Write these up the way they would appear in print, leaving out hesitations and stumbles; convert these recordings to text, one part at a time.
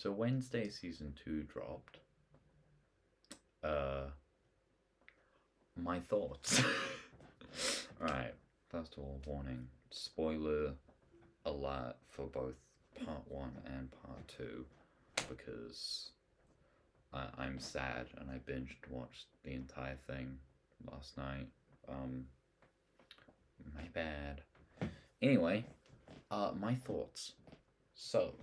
So Wednesday season 2 dropped. Uh, my thoughts. Alright, first of all, warning. Spoiler alert for both part 1 and part 2 because I'm sad and I binged watched the entire thing last night. My bad. Anyway, my thoughts. So,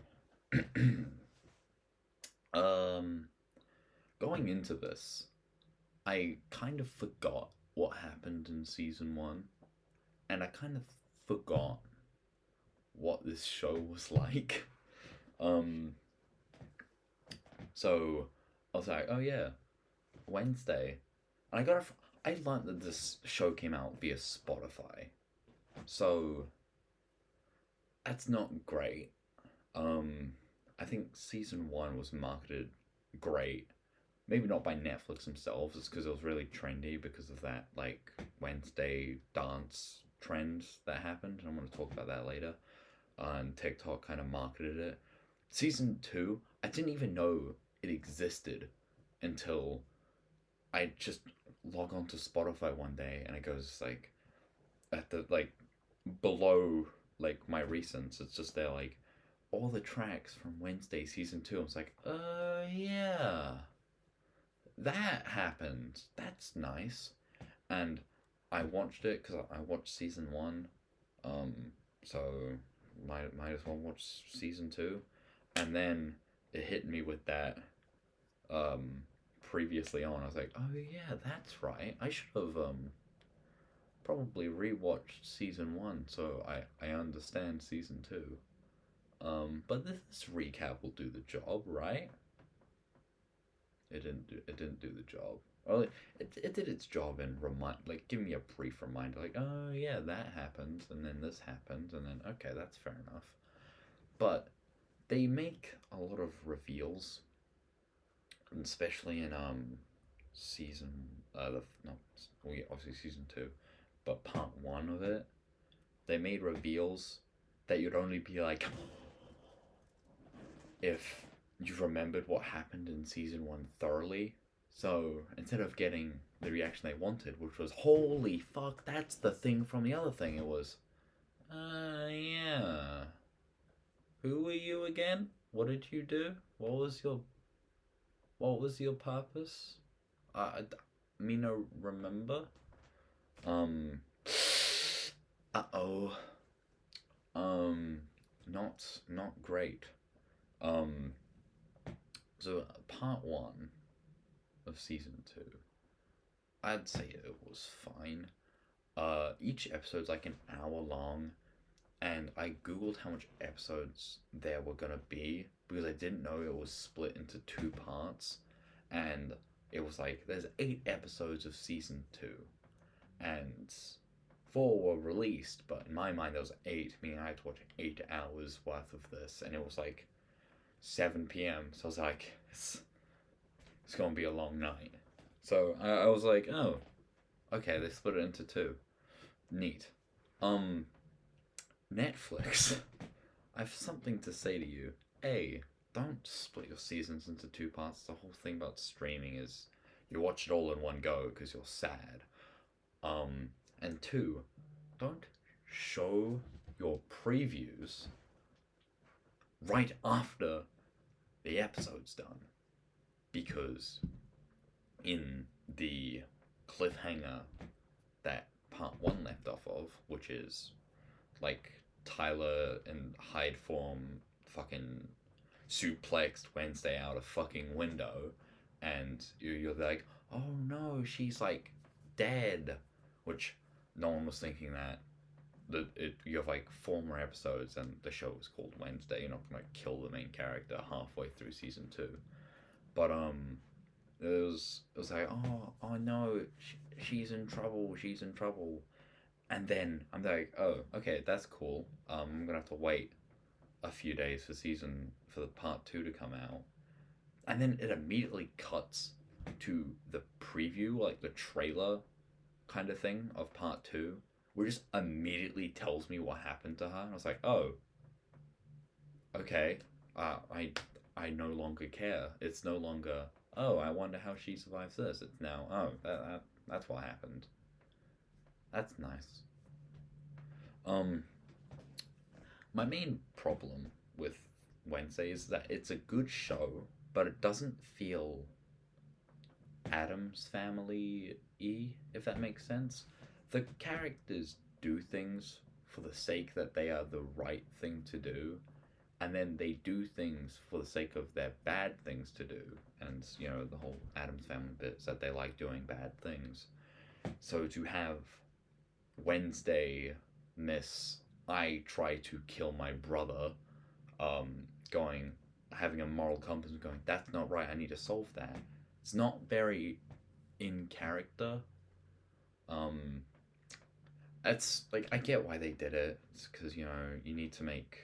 going into this, I kind of forgot what happened in season 1, and I kind of forgot what this show was like. Um, so I was like, oh yeah, Wednesday. And I learned that this show came out via Spotify. So that's not great. I think season 1 was marketed great. Maybe not by Netflix themselves, it's because it was really trendy because of that, like, Wednesday dance trend that happened. And I'm going to talk about that later. And TikTok kind of marketed it. Season 2, I didn't even know it existed until I just log on to Spotify one day and it goes like at the like below like my recents, it's just there like all the tracks from Wednesday season 2. I was like, yeah, that happened. That's nice. And I watched it because I watched season 1. Um, so might as well watch season 2. And then it hit me with that um previously on. I was like, oh yeah, that's right. I should have probably rewatched season 1 so I understand season 2. But this recap will do the job, right? It didn't do the job. Well, it did its job in give me a brief reminder, like, oh yeah, that happened, and then this happened, and then okay, that's fair enough. But they make a lot of reveals, especially in season the no, well, yeah, obviously season 2, but part 1 of it, they made reveals that you'd only be like if you remembered what happened in season 1 thoroughly. So instead of getting the reaction they wanted, which was holy fuck, that's the thing from the other thing, it was yeah, who were you again? What did you do? What was your purpose? Me no remember. Um. Uh-oh. Um. Not great. Um. So part 1 of season 2, I'd say it was fine. Each episode's like an hour long, and I googled how much episodes there were gonna be because I didn't know it was split into 2 parts, and it was like there's 8 episodes of season 2, and 4 were released, but in my mind there was 8, meaning I had to watch 8 hours worth of this, and it was like 7 p.m. So I was like, it's gonna be a long night. So I was like, oh, okay, they split it into 2. Neat. Netflix. I have something to say to you. A, don't split your seasons into 2 parts. The whole thing about streaming is you watch it all in one go because you're sad. And 2, don't show your previews right after the episode's done. Because in the cliffhanger that part 1 left off of, which is like Tyler in Hyde form fucking suplexed Wednesday out a fucking window, and you're like, oh no, she's like dead, which no one was thinking that. You have like 4 more episodes, and the show is called Wednesday. You're not gonna kill the main character halfway through season 2, but it was like, oh no, she's in trouble, and then I'm like, oh, okay, that's cool. I'm gonna have to wait a few days for the part 2 to come out, and then it immediately cuts to the preview, like the trailer kind of thing of part 2, which just immediately tells me what happened to her, and I was like, oh, okay, I I no longer care. It's no longer, oh, I wonder how she survives this. It's now, oh, that's what happened. That's nice. Um, my main problem with Wednesday is that it's a good show, but it doesn't feel Adams Family y, if that makes sense. The characters do things for the sake that they are the right thing to do, and then they do things for the sake of their bad things to do. And, the whole Adams Family bits that they like doing bad things. So to have Wednesday miss, I try to kill my brother, going, having a moral compass and going, that's not right, I need to solve that. It's not very in character. Um, it's like, I get why they did it. It's because, you need to make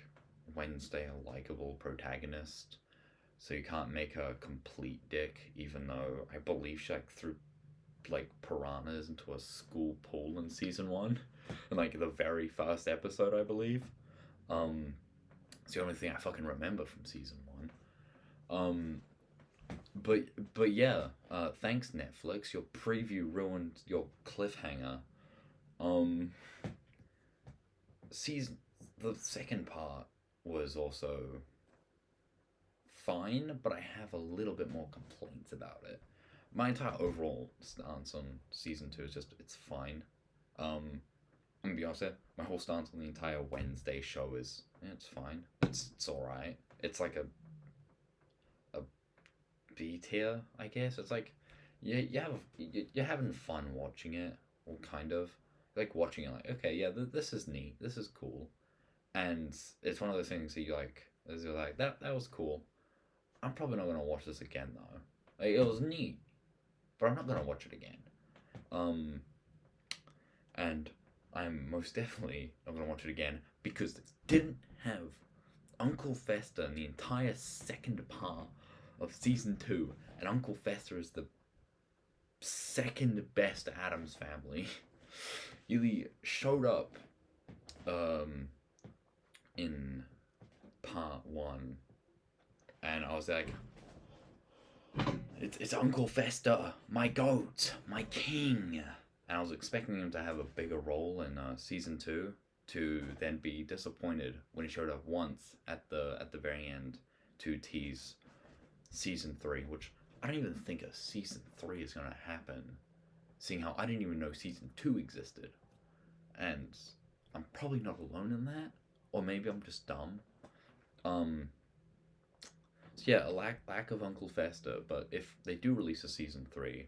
Wednesday a likable protagonist. So you can't make her a complete dick, even though I believe she like threw like piranhas into a school pool in season one, in like the very first episode, I believe. It's the only thing I fucking remember from season one. Um, but yeah, thanks Netflix. Your preview ruined your cliffhanger. Um, season the second part was also fine, but I have a little bit more complaints about it. My entire overall stance on season two is just it's fine. I'm gonna be honest here, my whole stance on the entire Wednesday show is it's fine. It's alright. It's like a B tier, I guess. It's like you're having fun watching it, or kind of like watching it. Like okay, yeah, this is neat. This is cool, and it's one of those things that you're like that was cool. I'm probably not gonna watch this again though. Like, it was neat, but I'm not gonna watch it again. Um, and I'm most definitely not gonna watch it again because it didn't have Uncle Fester in the entire second part of season two, and Uncle Fester is the second best Adams Family. He showed up um, in part one, and I was like, it's Uncle Fester, my goat, my king. And I was expecting him to have a bigger role in season two, to then be disappointed when he showed up once at the very end to tease season three, which I don't even think a season three is gonna happen, seeing how I didn't even know season two existed, and I'm probably not alone in that, or maybe I'm just dumb. Um, so yeah, a lack of Uncle Fester, but if they do release a season three,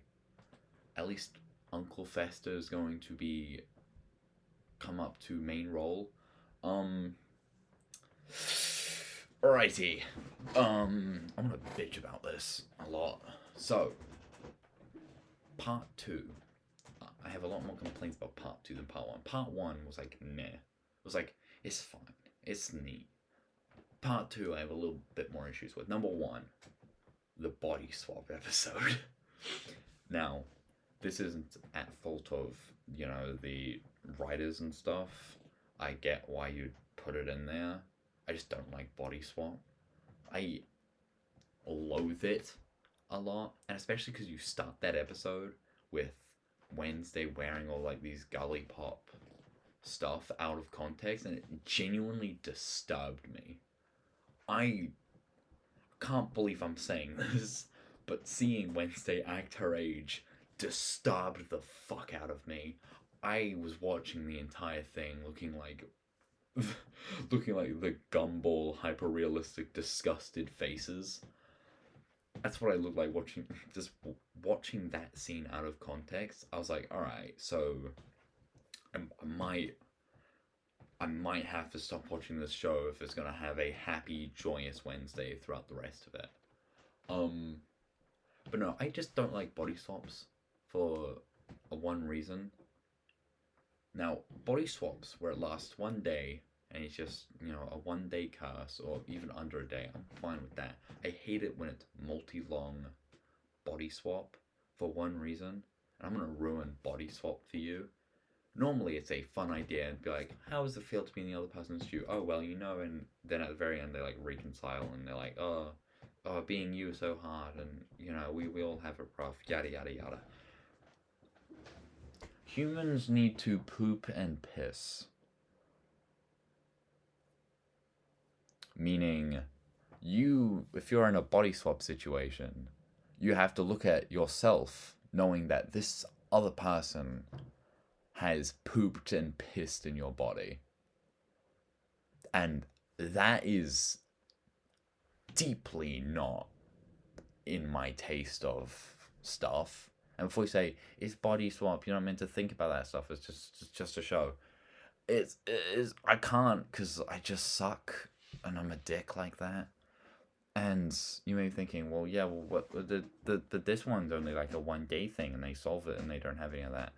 at least Uncle Fester is going to be come up to main role. Um, Alrighty. I'm gonna bitch about this a lot. So, part two. I have a lot more complaints about part two than part one. Part one was like meh. It was like it's fine. It's neat. Part two, I have a little bit more issues with. Number one, the body swap episode. Now, this isn't at fault of the writers and stuff. I get why you'd put it in there. I just don't like body swap. I loathe it a lot, and especially because you start that episode with Wednesday wearing all like these gully pop stuff out of context, and it genuinely disturbed me. I can't believe I'm saying this, but seeing Wednesday act her age disturbed the fuck out of me. I was watching the entire thing looking like the gumball hyper realistic disgusted faces. That's what I look like watching that scene out of context. I was like, all right, so I might have to stop watching this show if it's gonna have a happy, joyous Wednesday throughout the rest of it. But no, I just don't like body swaps for one reason. Now, body swaps where it lasts one day and it's just, a 1 day curse or even under a day, I'm fine with that. I hate it when it's multi-long body swap for one reason. And I'm gonna ruin body swap for you. Normally it's a fun idea and be like, how does it feel to be in the other person's shoe? Oh, well, and then at the very end they like reconcile and they're like, oh, being you so hard, and we all have it rough, yada yada yada. Humans need to poop and piss. Meaning, if you're in a body swap situation, you have to look at yourself knowing that this other person has pooped and pissed in your body. And that is deeply not in my taste of stuff. And before you say, it's body swap, you're not meant to think about that stuff, it's just a show. I can't, because I just suck, and I'm a dick like that. And you may be thinking, well, yeah, well, this one's only like a 1 day thing, and they solve it, and they don't have any of that.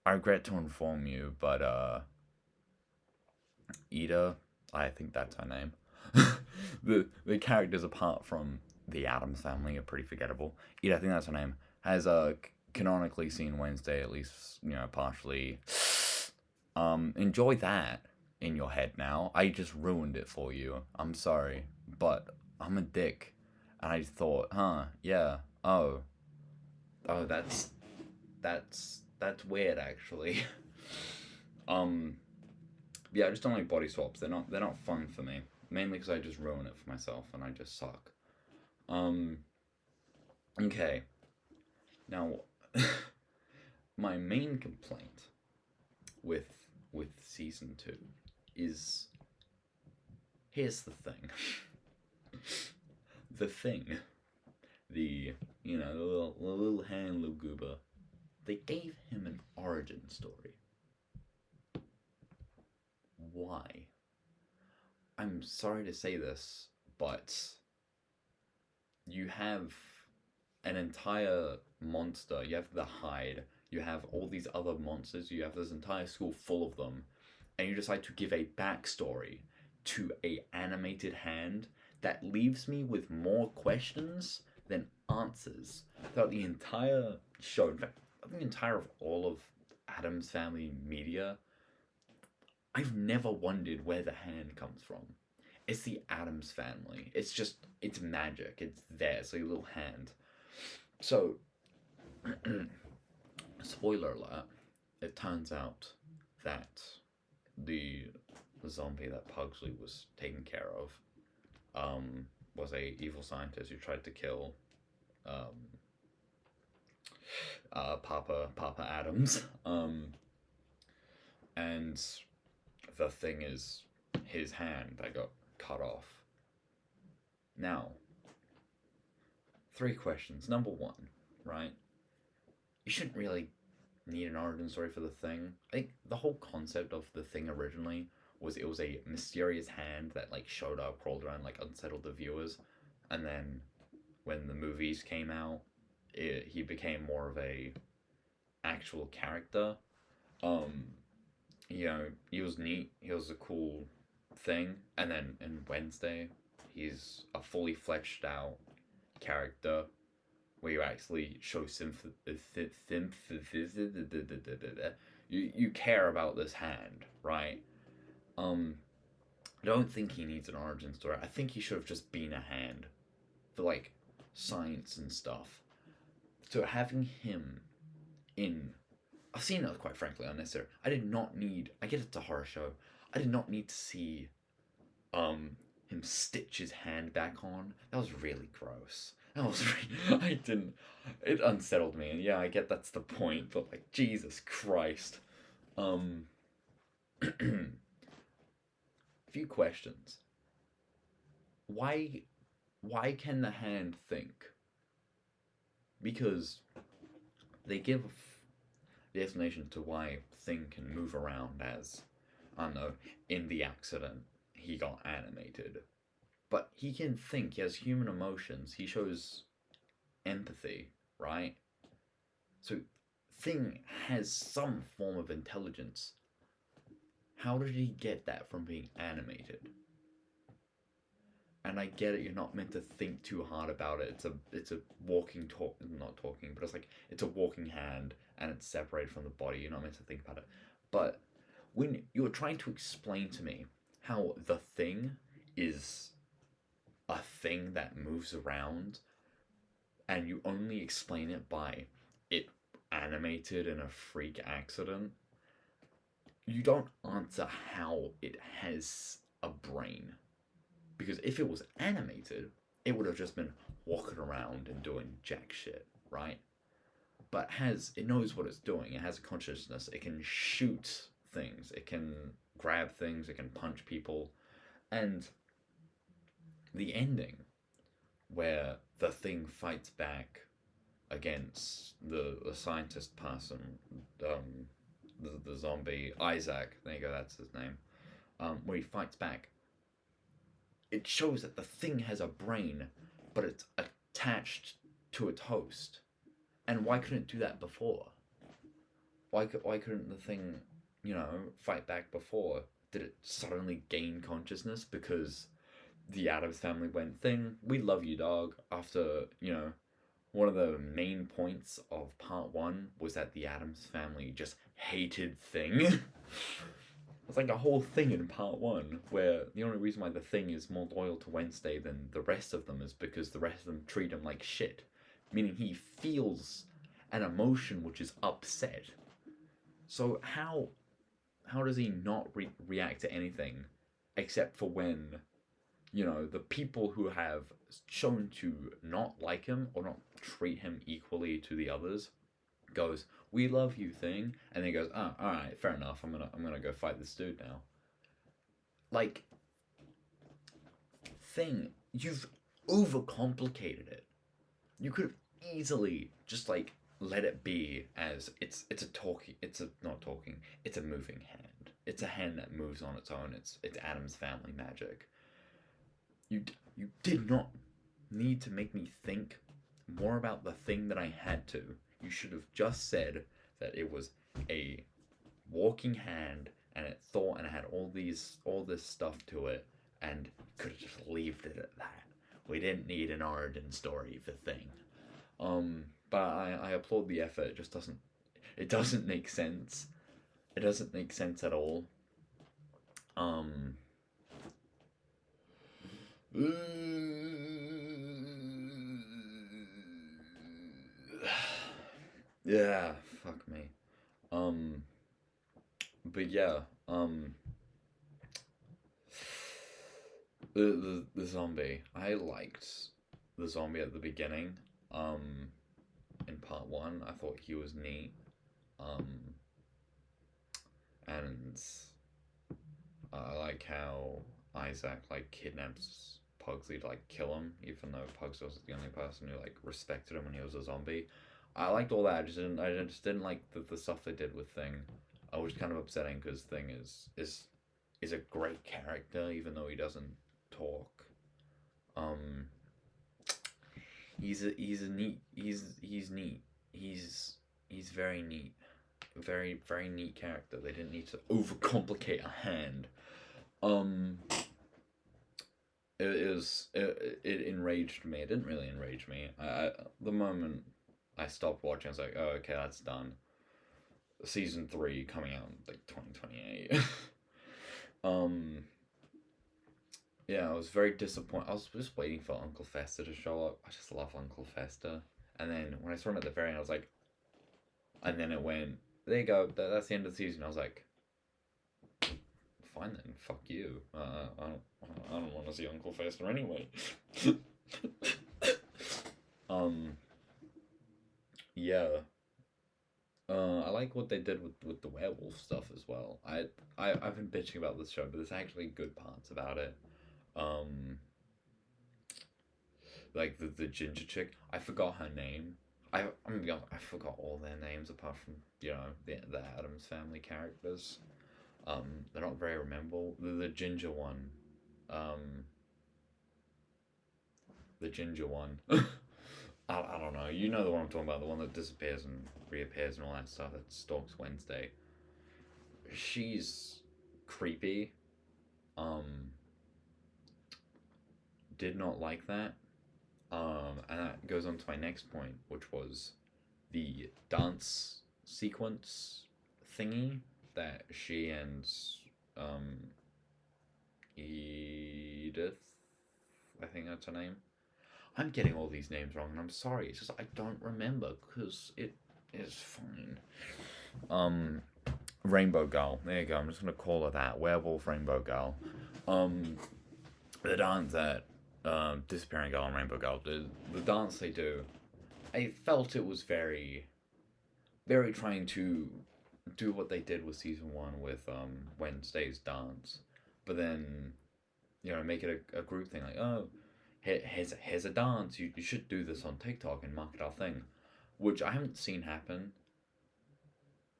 I regret to inform you, but Ida, I think that's her name. the characters apart from the Addams family are pretty forgettable. Ida, I think that's her name, has canonically seen Wednesday, at least partially. Enjoy that in your head now. I just ruined it for you. I'm sorry, but I'm a dick, and I thought, yeah, that's weird actually. Yeah, I just don't like body swaps. They're not fun for me. Mainly because I just ruin it for myself, and I just suck. Okay. Now, my main complaint with season 2 is, here's the thing. The thing, the little hand, little goober, they gave him an origin story. Why? I'm sorry to say this, but you have an entire monster. You have the Hyde. You have all these other monsters. You have this entire school full of them, and you decide to give a backstory to a animated hand that leaves me with more questions than answers throughout the entire show. In fact, the entire of all of Addams Family media. I've never wondered where the hand comes from. It's the Addams Family. It's magic. It's there. It's like a little hand. So, spoiler alert, it turns out that the zombie that Pugsley was taking care of was a evil scientist who tried to kill Papa Adams. And the thing is his hand that got cut off. Now, 3 questions. Number 1, right? You shouldn't really need an origin story for the thing. I think the whole concept of the thing originally was it was a mysterious hand that showed up, crawled around, unsettled the viewers, and then when the movies came out, he became more of a actual character. He was neat. He was a cool thing. And then in Wednesday, he's a fully fleshed out character where you actually show you care about this hand, right? I don't think he needs an origin story. I think he should have just been a hand for science and stuff. So having him in a scene that was quite frankly unnecessary. I did not need. I get it's a horror show. I did not need to see him stitch his hand back on. That was really gross. That was really, I didn't. It unsettled me, and yeah, I get that's the point. But Jesus Christ. Few questions. Why can the hand think? Because they give the explanation to why Thing can move around as, I don't know, in the accident he got animated. But he can think, he has human emotions, he shows empathy, right? So Thing has some form of intelligence. How did he get that from being animated? And I get it, you're not meant to think too hard about it. It's a walking not talking, but it's a walking hand and it's separated from the body. You're not meant to think about it. But when you're trying to explain to me how the Thing is a thing that moves around and you only explain it by it animated in a freak accident, you don't answer how it has a brain. Because if it was animated, it would have just been walking around and doing jack shit, right? But it knows what it's doing. It has a consciousness. It can shoot things. It can grab things. It can punch people. And the ending, where the thing fights back against the scientist person, the zombie Isaac. There you go. That's his name. Where he fights back. It shows that the thing has a brain, but it's attached to its host. And why couldn't it do that before? Why couldn't the thing, fight back before? Did it suddenly gain consciousness because the Adams family went, thing, we love you, dog, after, one of the main points of part one was that the Adams family just hated Thing. It's like a whole thing in part one where the only reason why the Thing is more loyal to Wednesday than the rest of them is because the rest of them treat him like shit. Meaning he feels an emotion which is upset. So how does he not react to anything except for when, the people who have shown to not like him or not treat him equally to the others goes, we love you, Thing, and then he goes, oh, all right, fair enough, I'm gonna go fight this dude now. Like, Thing, you've overcomplicated it. You could have easily just like let it be as it's a moving hand. It's a hand that moves on its own. It's Adam's family magic. You did not need to make me think more about the thing that I had to. You should have just said that it was a walking hand and it thought and it had all this stuff to it and could have just left it at that. We didn't need an origin story for Thing. But I applaud the effort. It doesn't make sense. It doesn't make sense at all. Yeah, fuck me. But yeah, the zombie. I liked the zombie at the beginning. In part one, I thought he was neat. And I like how Isaac like kidnaps Pugsley to like kill him, even though Pugsley was the only person who like respected him when he was a zombie. I liked all that. I just didn't like the stuff they did with Thing. I was kind of upsetting because Thing is a great character, even though he doesn't talk. He's neat. He's neat. He's very neat. Very very neat character. They didn't need to overcomplicate a hand. It enraged me. It didn't really enrage me. The moment I stopped watching, I was like, oh, okay, that's done. Season 3 coming out in like 2028. Yeah, I was very disappointed. I was just waiting for Uncle Fester to show up. I just love Uncle Fester. And then when I saw him at the very end, I was like, and then it went, there you go, that's the end of the season. I was like, fine then, fuck you. I don't want to see Uncle Fester anyway. Yeah. I like what they did with the werewolf stuff as well. I've been bitching about this show, but there's actually good parts about it. Like the ginger chick. I forgot her name. I'm gonna be honest, I forgot all their names apart from the Addams Family characters. They're not very memorable. The ginger one. The ginger one. I don't know. You know the one I'm talking about. The one that disappears and reappears and all that stuff. That stalks Wednesday. She's creepy. Did not like that. And that goes on to my next point, which was the dance sequence thingy that she and Edith, I think that's her name. I'm getting all these names wrong, and I'm sorry. It's just I don't remember because it is fine. Um, Rainbow Girl. There you go. I'm just gonna call her that. Werewolf Rainbow Girl. Um, the dance that Disappearing Girl and Rainbow Girl, the dance they do, I felt it was very, very trying to do what they did with season one with Wednesday's dance, but then make it a group thing like, oh, here's a dance, you should do this on TikTok and market our thing, which I haven't seen happen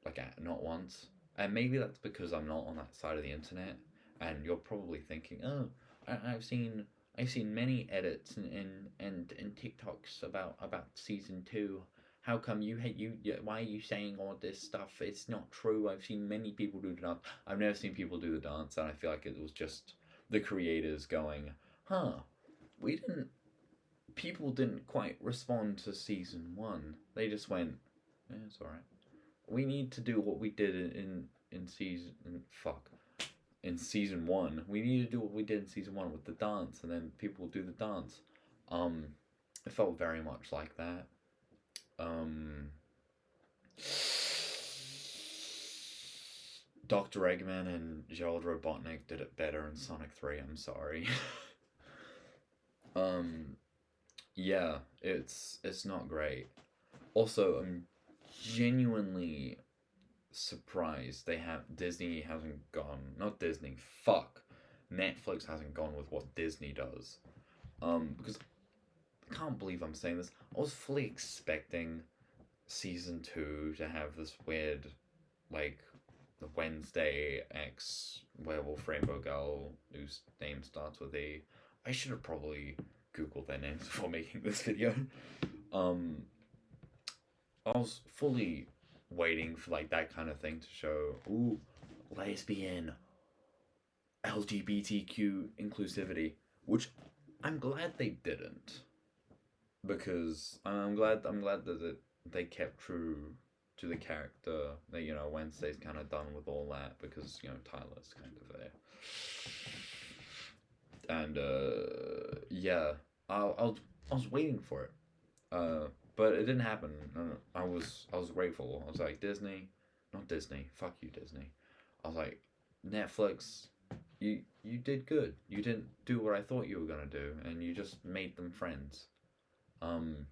like not once, and maybe that's because I'm not on that side of the internet, and you're probably thinking, oh, I've seen many edits and TikToks about season two. How come why are you saying all this stuff? It's not true. I've seen many people do the dance. I've never seen people do the dance, and I feel like it was just the creators going, huh, we didn't people didn't quite respond to season one. They just went, yeah, it's alright. We need to do what we did in season fuck in season one. We need to do what we did in season one with the dance, and then people do the dance. Um, it felt very much like that. Um, Dr. Eggman and Gerald Robotnik did it better in Sonic 3. I'm sorry. um, yeah, it's not great. Also, I'm genuinely surprised Disney hasn't gone, not Disney, fuck, Netflix hasn't gone with what Disney does. Because I can't believe I'm saying this. I was fully expecting season two to have this weird, like, the Wednesday X werewolf rainbow girl whose name starts with E. I should have probably googled their names before making this video. Um, I was fully waiting for like that kind of thing to show, ooh, lesbian, LGBTQ inclusivity, which I'm glad they didn't, because I'm glad that they kept true to the character. That Wednesday's kind of done with all that because Tyler's kind of there, and yeah, I was waiting for it. But it didn't happen. I was grateful. I was like, Disney, not Disney. Fuck you, Disney. I was like, Netflix, you did good. You didn't do what I thought you were gonna do, and you just made them friends. Um,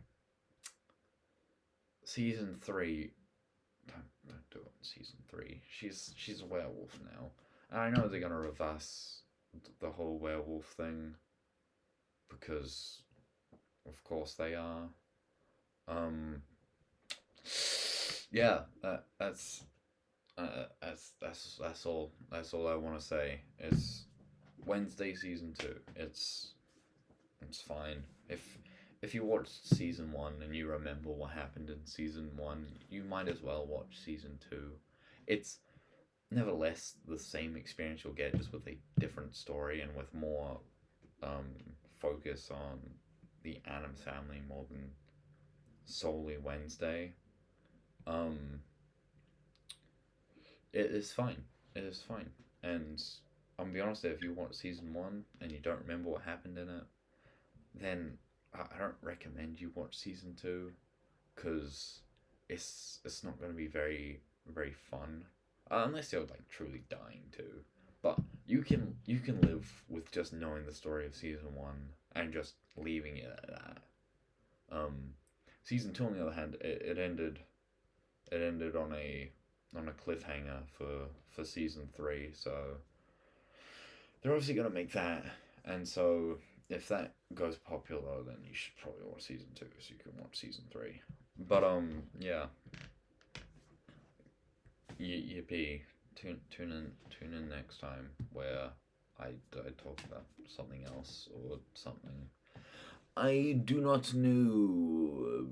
season three, don't do it. In season three, she's a werewolf now, and I know they're gonna reverse the whole werewolf thing because, of course, they are. Um, yeah, that's all I want to say. It's Wednesday season two. It's fine. If you watched season one and you remember what happened in season one, you might as well watch season two. It's nevertheless the same experience you'll get, just with a different story and with more um, focus on the Adams family more than solely Wednesday. Um, it is fine. It is fine. And I'm gonna be honest, if you watch season one and you don't remember what happened in it, then I don't recommend you watch season two, because it's not going to be very very fun, unless you're like truly dying to. But you can live with just knowing the story of season one and just leaving it at that. Season two, on the other hand, it ended on a cliffhanger for season three. So they're obviously gonna make that, and so if that goes popular, then you should probably watch season two so you can watch season three. But yeah, yippee! Tune in next time where I talk about something else or something I do not know.